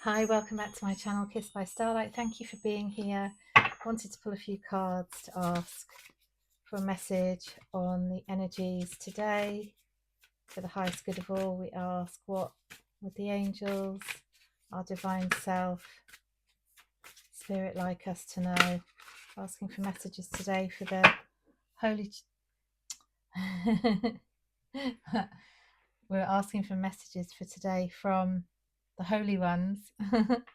Hi, welcome back to my channel, Kissed by Starlight. Thank you for being here. Wanted to pull a few cards to ask for a message on the energies today. For the highest good of all, we ask, what would the angels, our divine self, spirit like us to know? Asking for messages today for the holy... We're asking for messages for today from the holy ones,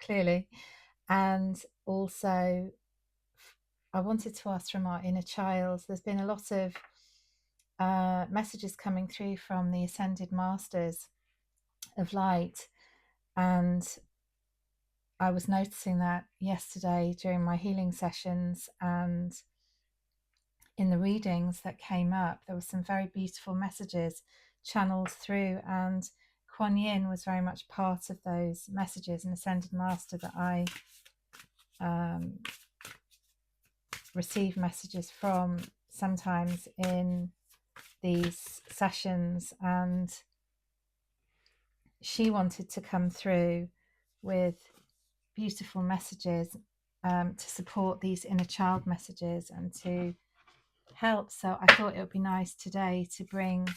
clearly. And also, I wanted to ask from our inner child. There's been a lot of messages coming through from the ascended masters of light, and I was noticing that yesterday during my healing sessions and in the readings that came up. There were some very beautiful messages channeled through, and Kuan Yin was very much part of those messages, an ascended master that I receive messages from sometimes in these sessions, and she wanted to come through with beautiful messages to support these inner child messages and to help. So I thought it would be nice today to bring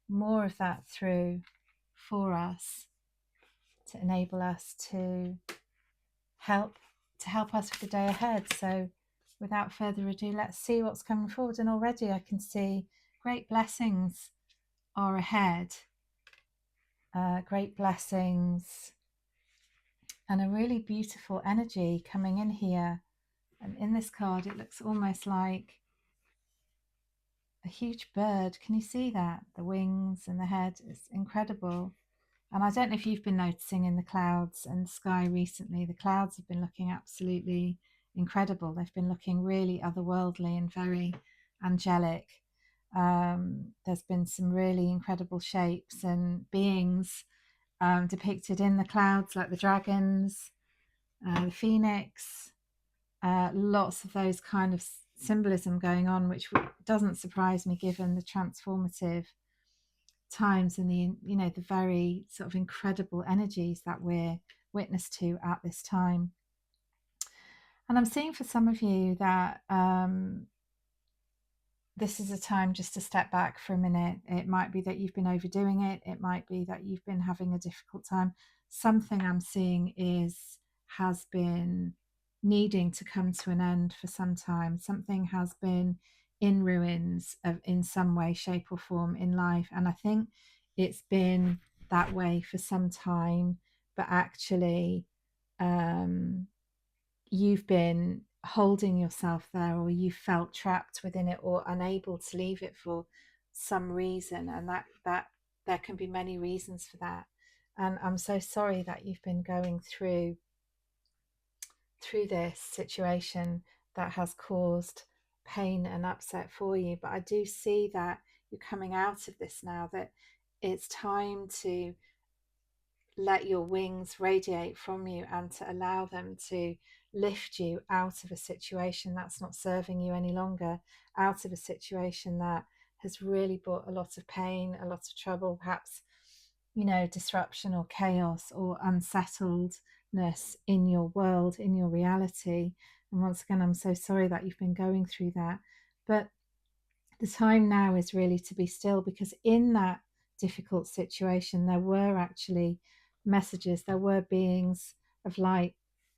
more of that through for us, to enable us to help us with the day ahead. So without further ado, let's see what's coming forward. And already I can see great blessings are ahead, great blessings and a really beautiful energy coming in here. And in this card it looks almost like a huge bird. Can you see that? The wings and the head is incredible. And I don't know if you've been noticing in the clouds and the sky recently, the clouds have been looking absolutely incredible. They've been looking really otherworldly and very angelic. There's been some really incredible shapes and beings depicted in the clouds, like the dragons, the phoenix, lots of those kind of symbolism going on, which doesn't surprise me given the transformative times and the very sort of incredible energies that we're witness to at this time. And I'm seeing for some of you that this is a time just to step back for a minute. It might be that you've been overdoing it. It might be that you've been having a difficult time. Something I'm seeing has been needing to come to an end for some time. Something has been in ruins in some way, shape or form in life. And I think it's been that way for some time, but actually you've been holding yourself there, or you felt trapped within it or unable to leave it for some reason, and that there can be many reasons for that. And I'm so sorry that you've been going through this situation that has caused pain and upset for you, but I do see that you're coming out of this now, that it's time to let your wings radiate from you and to allow them to lift you out of a situation that's not serving you any longer, out of a situation that has really brought a lot of pain, a lot of trouble, perhaps, disruption or chaos or unsettledness in your world, in your reality. And once again, I'm so sorry that you've been going through that. But the time now is really to be still, because in that difficult situation, there were actually messages, there were beings of light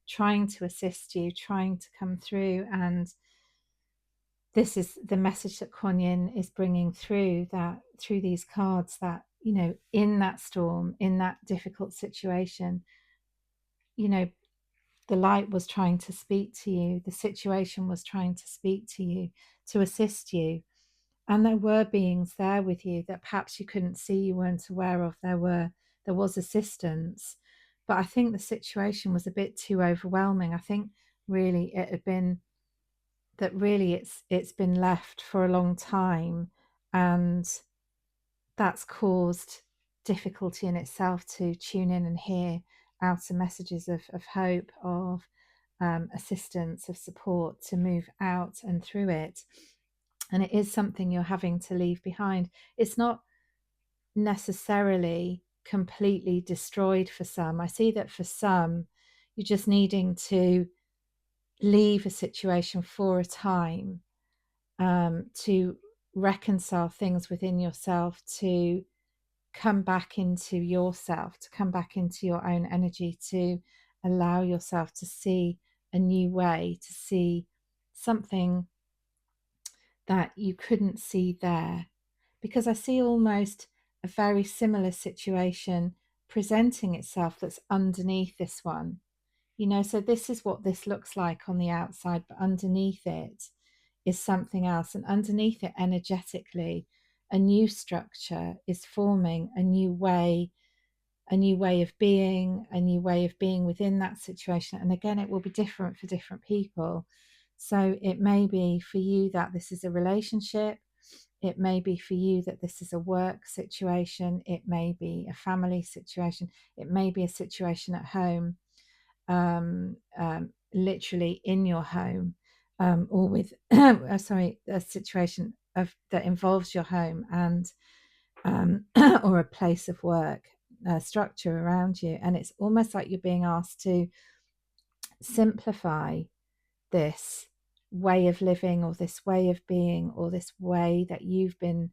trying to assist you, trying to come through. And this is the message that Kuan Yin is bringing through, that through these cards, that, in that storm, in that difficult situation, the light was trying to speak to you, the situation was trying to speak to you, to assist you. And there were beings there with you that perhaps you couldn't see, you weren't aware of. There was assistance, but I think the situation was a bit too overwhelming. I think really it had been that really it's been left for a long time, and that's caused difficulty in itself to tune in and hear outer messages of hope, of assistance, of support, to move out and through it. And it is something you're having to leave behind. It's not necessarily completely destroyed for some. I see that for some, you're just needing to leave a situation for a time, to reconcile things within yourself, to come back into yourself, to come back into your own energy, to allow yourself to see a new way, to see something that you couldn't see there. Because I see almost a very similar situation presenting itself that's underneath this one. So this is what this looks like on the outside, but underneath it is something else. And underneath it, energetically, a new structure is forming, a new way of being, a new way of being within that situation. And again, it will be different for different people. So it may be for you that this is a relationship. It may be for you that this is a work situation. It may be a family situation. It may be a situation at home, literally in your home, or with, a situation that involves your home and or a place of work, structure around you. And it's almost like you're being asked to simplify this way of living, or this way of being, or this way that you've been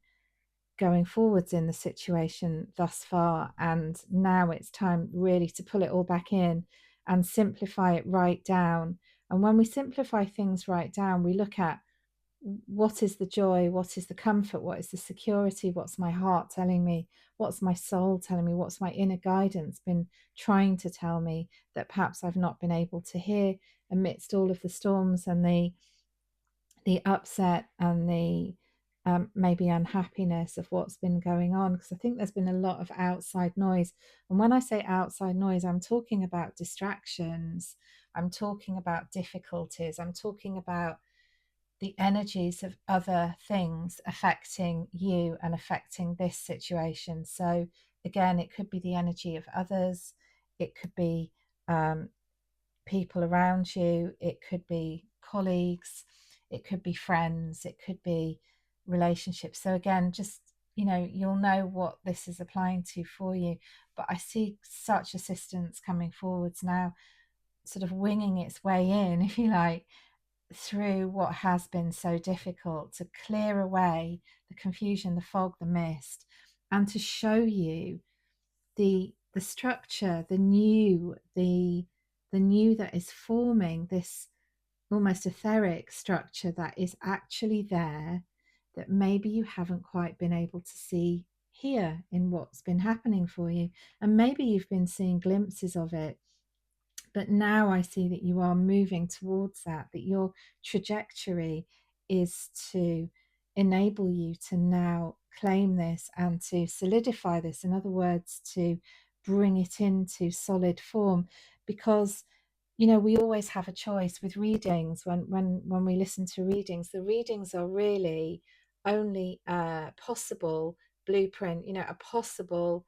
going forwards in the situation thus far. And now it's time really to pull it all back in and simplify it right down. And when we simplify things right down, we look at what is the joy, what is the comfort, what is the security, what's my heart telling me, what's my soul telling me, what's my inner guidance been trying to tell me that perhaps I've not been able to hear amidst all of the storms and the upset and the maybe unhappiness of what's been going on. Because I think there's been a lot of outside noise. And when I say outside noise, I'm talking about distractions, I'm talking about difficulties, I'm talking about the energies of other things affecting you and affecting this situation. So again, it could be the energy of others, it could be people around you, it could be colleagues, it could be friends, it could be relationships. So again, just you'll know what this is applying to for you. But I see such assistance coming forwards now, sort of winging its way in, if you like, through what has been so difficult, to clear away the confusion, the fog, the mist, and to show you the structure, the new that is forming, this almost etheric structure that is actually there, that maybe you haven't quite been able to see here in what's been happening for you. And maybe you've been seeing glimpses of it, but now I see that you are moving towards that your trajectory is to enable you to now claim this and to solidify this. In other words, to bring it into solid form. Because we always have a choice with readings. When we listen to readings, the readings are really only a possible blueprint, a possible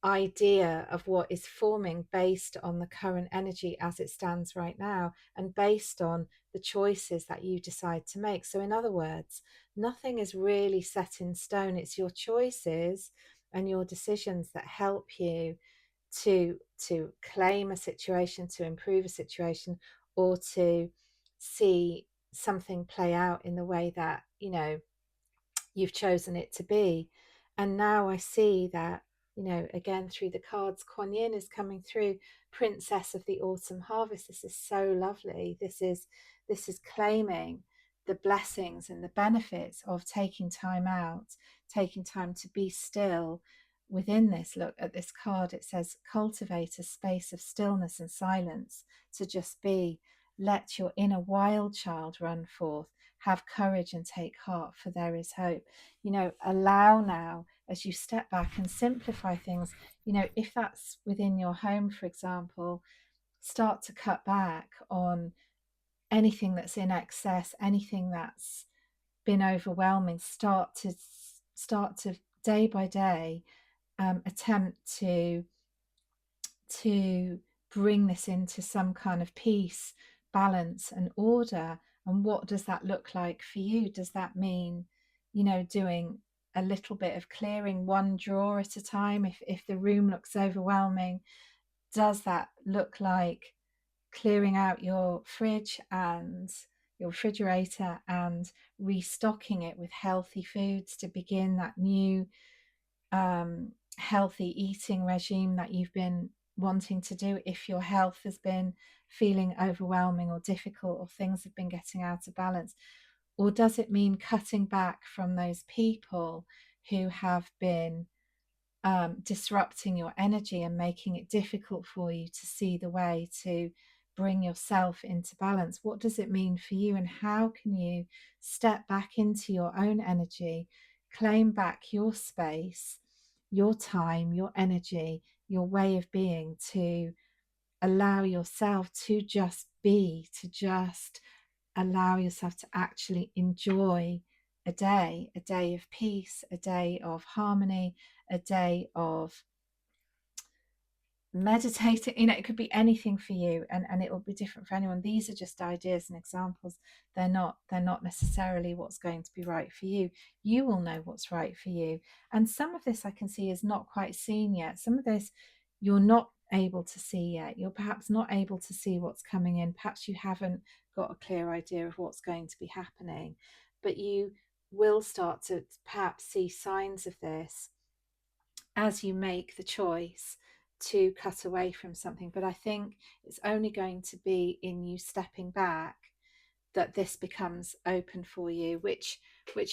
idea of what is forming based on the current energy as it stands right now, and based on the choices that you decide to make. So in other words, nothing is really set in stone. It's your choices and your decisions that help you to claim a situation, to improve a situation, or to see something play out in the way that you've chosen it to be. And now I see that, again, through the cards, Kuan Yin is coming through, Princess of the Autumn Harvest. This is so lovely. This is claiming the blessings and the benefits of taking time out, taking time to be still within this. Look at this card. It says, cultivate a space of stillness and silence to just be. Let your inner wild child run forth. Have courage and take heart, for there is hope. Allow now, as you step back and simplify things, if that's within your home, for example, start to cut back on anything that's in excess, anything that's been overwhelming. Start to day by day attempt to bring this into some kind of peace, balance, and order. And what does that look like for you? Does that mean, doing a little bit of clearing, one drawer at a time? If the room looks overwhelming, does that look like clearing out your fridge and your refrigerator and restocking it with healthy foods to begin that new healthy eating regime that you've been wanting to do, if your health has been feeling overwhelming or difficult, or things have been getting out of balance? Or does it mean cutting back from those people who have been disrupting your energy and making it difficult for you to see the way to bring yourself into balance? What does it mean for you, and how can you step back into your own energy, claim back your space, your time, your energy, your way of being, to allow yourself to just be, to just allow yourself to actually enjoy a day of peace, a day of harmony, a day of meditating? It could be anything for you, and it will be different for anyone. These are just ideas and examples. They're not necessarily what's going to be right for you. You will know what's right for you. And some of this I can see is not quite seen yet. Some of this you're not able to see yet. You're perhaps not able to see what's coming in. Perhaps you haven't got a clear idea of what's going to be happening, but you will start to perhaps see signs of this as you make the choice to cut away from something. But I think it's only going to be in you stepping back that this becomes open for you, which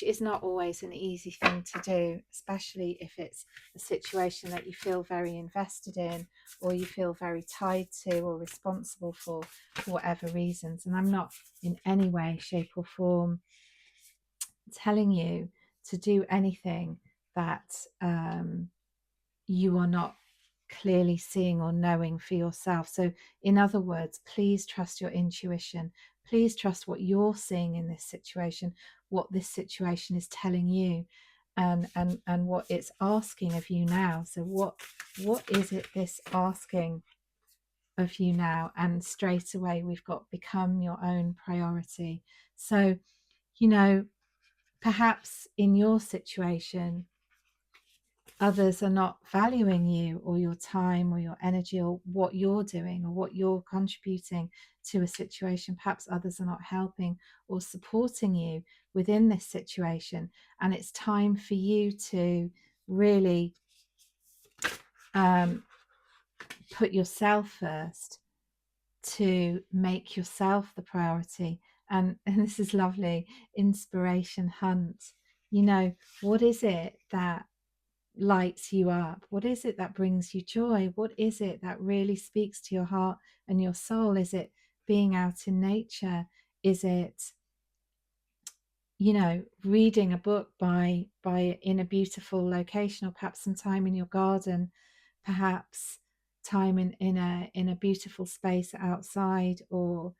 is not always an easy thing to do, especially if it's a situation that you feel very invested in, or you feel very tied to or responsible for whatever reasons. And I'm not in any way, shape or form telling you to do anything that you are not clearly seeing or knowing for yourself. So in other words, please trust your intuition. Please trust what you're seeing in this situation, what this situation is telling you, and what it's asking of you now. So what is it this asking of you now? And straight away we've got become your own priority. So perhaps in your situation others are not valuing you or your time or your energy or what you're doing or what you're contributing to a situation. Perhaps others are not helping or supporting you within this situation, and it's time for you to really put yourself first, to make yourself the priority. And this is lovely, inspiration hunt. What is it that lights you up? What is it that brings you joy? What is it that really speaks to your heart and your soul? Is it being out in nature? Is it reading a book by in a beautiful location, or perhaps some time in your garden, perhaps time in a beautiful space outside, or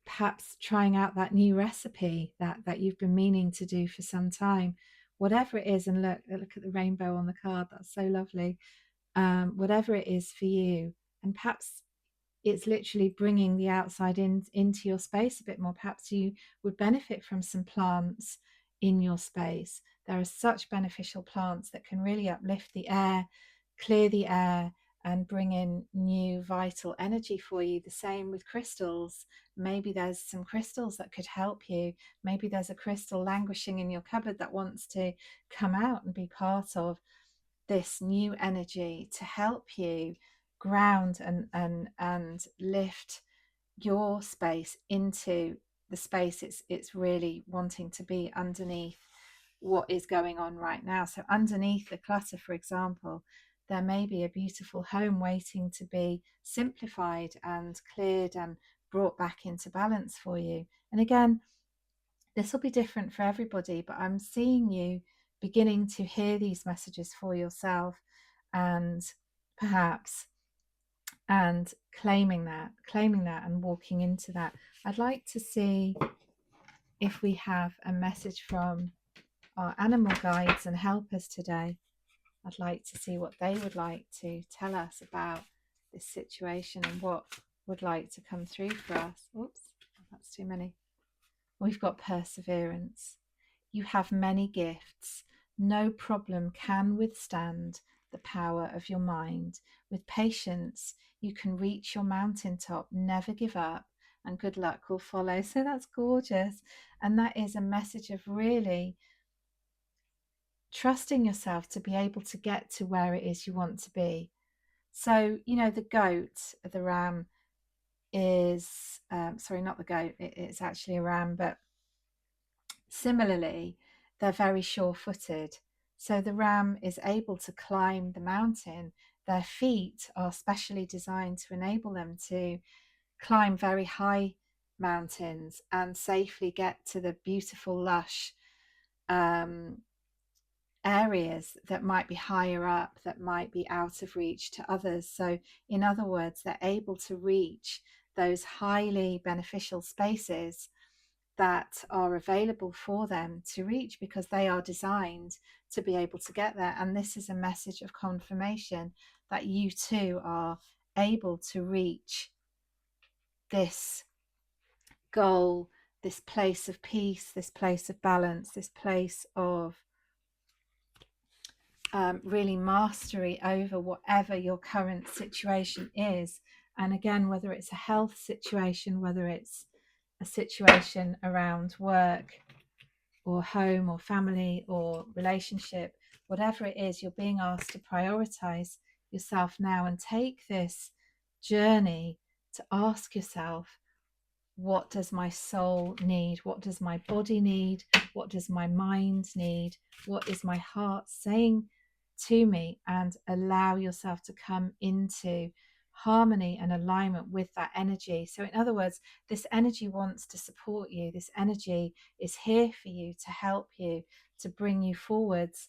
perhaps trying out that new recipe that you've been meaning to do for some time? Whatever it is. And look at the rainbow on the card, that's so lovely. Whatever it is for you, and perhaps it's literally bringing the outside into your space a bit more. Perhaps you would benefit from some plants in your space. There are such beneficial plants that can really uplift the air, clear the air, and bring in new vital energy for you. The same with crystals. Maybe there's some crystals that could help you. Maybe there's a crystal languishing in your cupboard that wants to come out and be part of this new energy to help you ground and lift your space into the space it's really wanting to be underneath what is going on right now. So underneath the clutter, for example, there may be a beautiful home waiting to be simplified and cleared and brought back into balance for you. And again, this will be different for everybody, but I'm seeing you beginning to hear these messages for yourself, and perhaps and claiming that and walking into that. I'd like to see if we have a message from our animal guides and helpers today. I'd like to see what they would like to tell us about this situation and what would like to come through for us. Oops, that's too many. We've got perseverance. You have many gifts No problem can withstand the power of your mind. With patience, you can reach your mountaintop. Never give up, and good luck will follow. So that's gorgeous. And that is a message of really trusting yourself to be able to get to where it is you want to be. So, the goat, the ram is, sorry, not the goat, it's actually a ram, but similarly, they're very sure footed. So the ram is able to climb the mountain. Their feet are specially designed to enable them to climb very high mountains and safely get to the beautiful, lush um, areas that might be higher up, that might be out of reach to others. So, in other words, they're able to reach those highly beneficial spaces that are available for them to reach because they are designed to be able to get there. And this is a message of confirmation that you too are able to reach this goal, this place of peace, this place of balance, this place of really mastery over whatever your current situation is. And again, whether it's a health situation, whether it's a situation around work or home or family or relationship, whatever it is, you're being asked to prioritize yourself now and take this journey to ask yourself, what does my soul need? What does my body need? What does my mind need? What is my heart saying to me? And allow yourself to come into harmony and alignment with that energy. So, in other words, this energy wants to support you. This energy is here for you to help you, to bring you forwards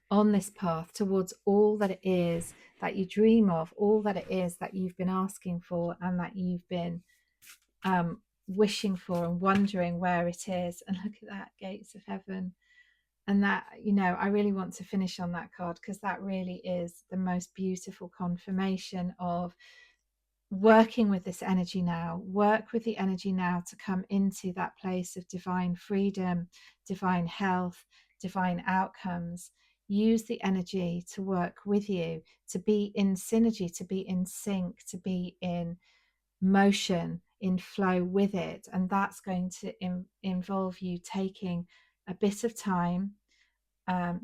on this path towards all that it is that you dream of, all that it is that you've been asking for and that you've been wishing for and wondering where it is. And look at that, gates of heaven. And that, I really want to finish on that card because that really is the most beautiful confirmation of working with this energy now. Work with the energy now to come into that place of divine freedom, divine health, divine outcomes. Use the energy to work with you, to be in synergy, to be in sync, to be in motion, in flow with it. And that's going to involve you taking a bit of time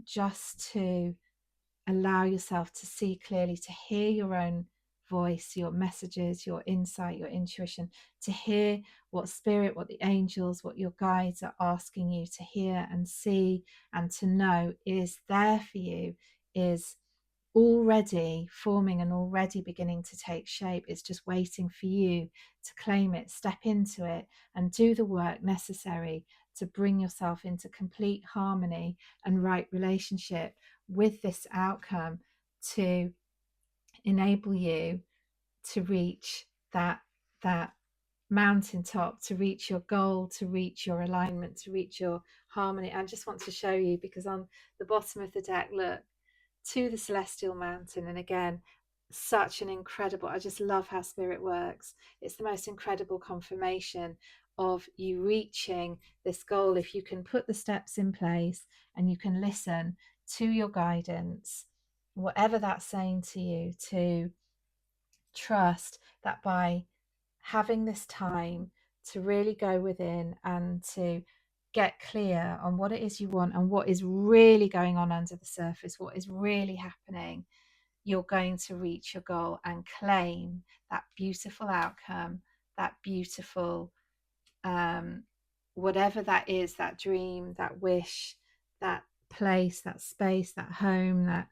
just to allow yourself to see clearly, to hear your own voice, your messages, your insight, your intuition, to hear what spirit, what the angels, what your guides are asking you to hear and see and to know is there for you, is already forming and already beginning to take shape. It's just waiting for you to claim it, step into it, and do the work necessary to bring yourself into complete harmony and right relationship with this outcome to enable you to reach that mountaintop, to reach your goal, to reach your alignment, to reach your harmony. I just want to show you, because on the bottom of the deck, look, to the celestial mountain. And again, such an incredible, I just love how spirit works. It's the most incredible confirmation of you reaching this goal if you can put the steps in place and you can listen to your guidance, whatever that's saying to you, to trust that by having this time to really go within and to get clear on what it is you want and what is really going on under the surface, what is really happening, you're going to reach your goal and claim that beautiful outcome, that beautiful, whatever that is, that dream, that wish, that place, that space, that home,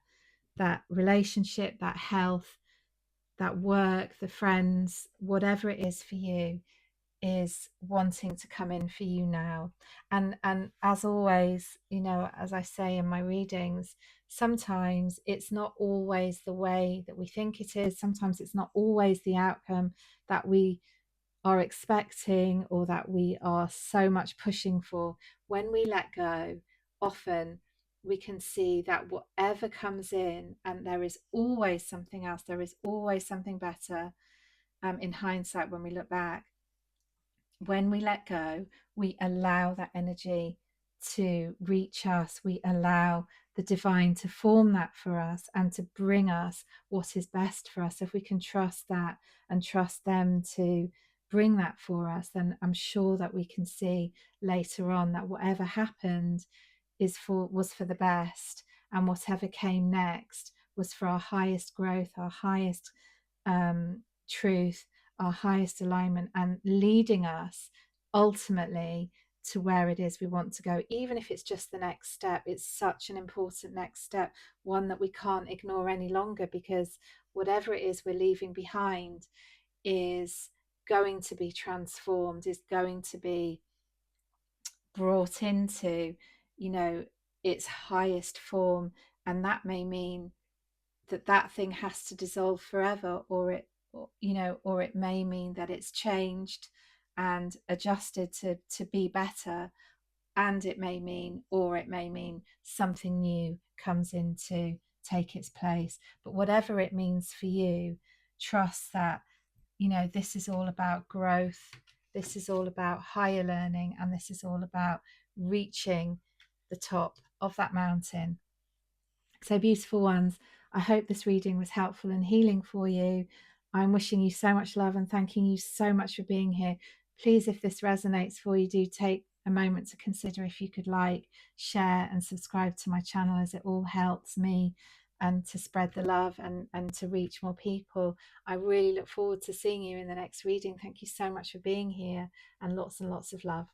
that relationship, that health, that work, the friends, whatever it is for you is wanting to come in for you now. And as always, as I say in my readings, sometimes it's not always the way that we think it is. Sometimes it's not always the outcome that we are expecting or that we are so much pushing for. When we let go, often we can see that whatever comes in, and there is always something else, there is always something better. In hindsight, when we look back, when we let go, we allow that energy to reach us. We allow the divine to form that for us and to bring us what is best for us. If we can trust that and trust them to bring that for us, then I'm sure that we can see later on that whatever happened was for the best, and whatever came next was for our highest growth, our highest truth, our highest alignment, and leading us ultimately to where it is we want to go. Even if it's just the next step, it's such an important next step, one that we can't ignore any longer, because whatever it is we're leaving behind is going to be transformed, is going to be brought into, you know, its highest form. And that may mean that that thing has to dissolve forever, or or it may mean that it's changed and adjusted to be better. And it may mean, or it may mean something new comes in to take its place. But whatever it means for you, trust that, this is all about growth. This is all about higher learning, and this is all about reaching the top of that mountain. So, beautiful ones, I hope this reading was helpful and healing for you. I'm wishing you so much love and thanking you so much for being here. Please, if this resonates for you, do take a moment to consider if you could like, share, and subscribe to my channel, as it all helps me and to spread the love and to reach more people. I really look forward to seeing you in the next reading. Thank you so much for being here, and lots of love.